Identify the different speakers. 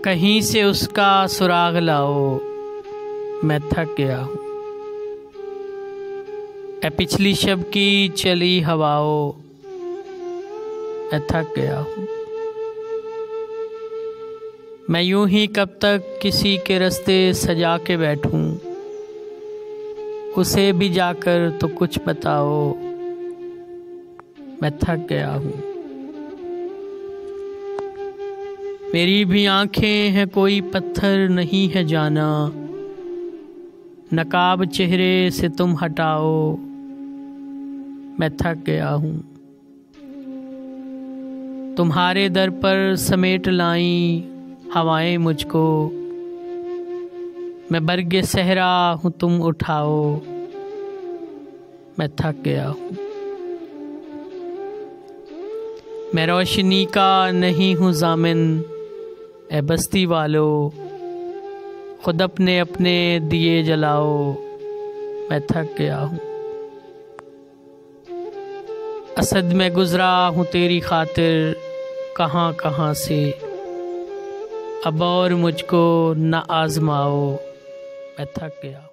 Speaker 1: कहीं से उसका सुराग लाओ, मैं थक गया हूँ। ए पिछली शब की चली हवाओं, मैं थक गया हूँ। मैं यूं ही कब तक किसी के रास्ते सजा के बैठूं, उसे भी जाकर तो कुछ बताओ, मैं थक गया हूँ। मेरी भी आंखें हैं कोई पत्थर नहीं है जाना, नकाब चेहरे से तुम हटाओ, मैं थक गया हूँ। तुम्हारे दर पर समेट लाई हवाएं मुझको, मैं बरगे सहरा हूँ तुम उठाओ, मैं थक गया हूँ। मैं रोशनी का नहीं हूँ ज़ामिन, ए बस्ती वालों खुद अपने अपने दिए जलाओ, मैं थक गया हूँ। असद में गुज़रा हूँ तेरी खातिर कहाँ कहाँ से, अब और मुझको न आज़माओ, मैं थक गया।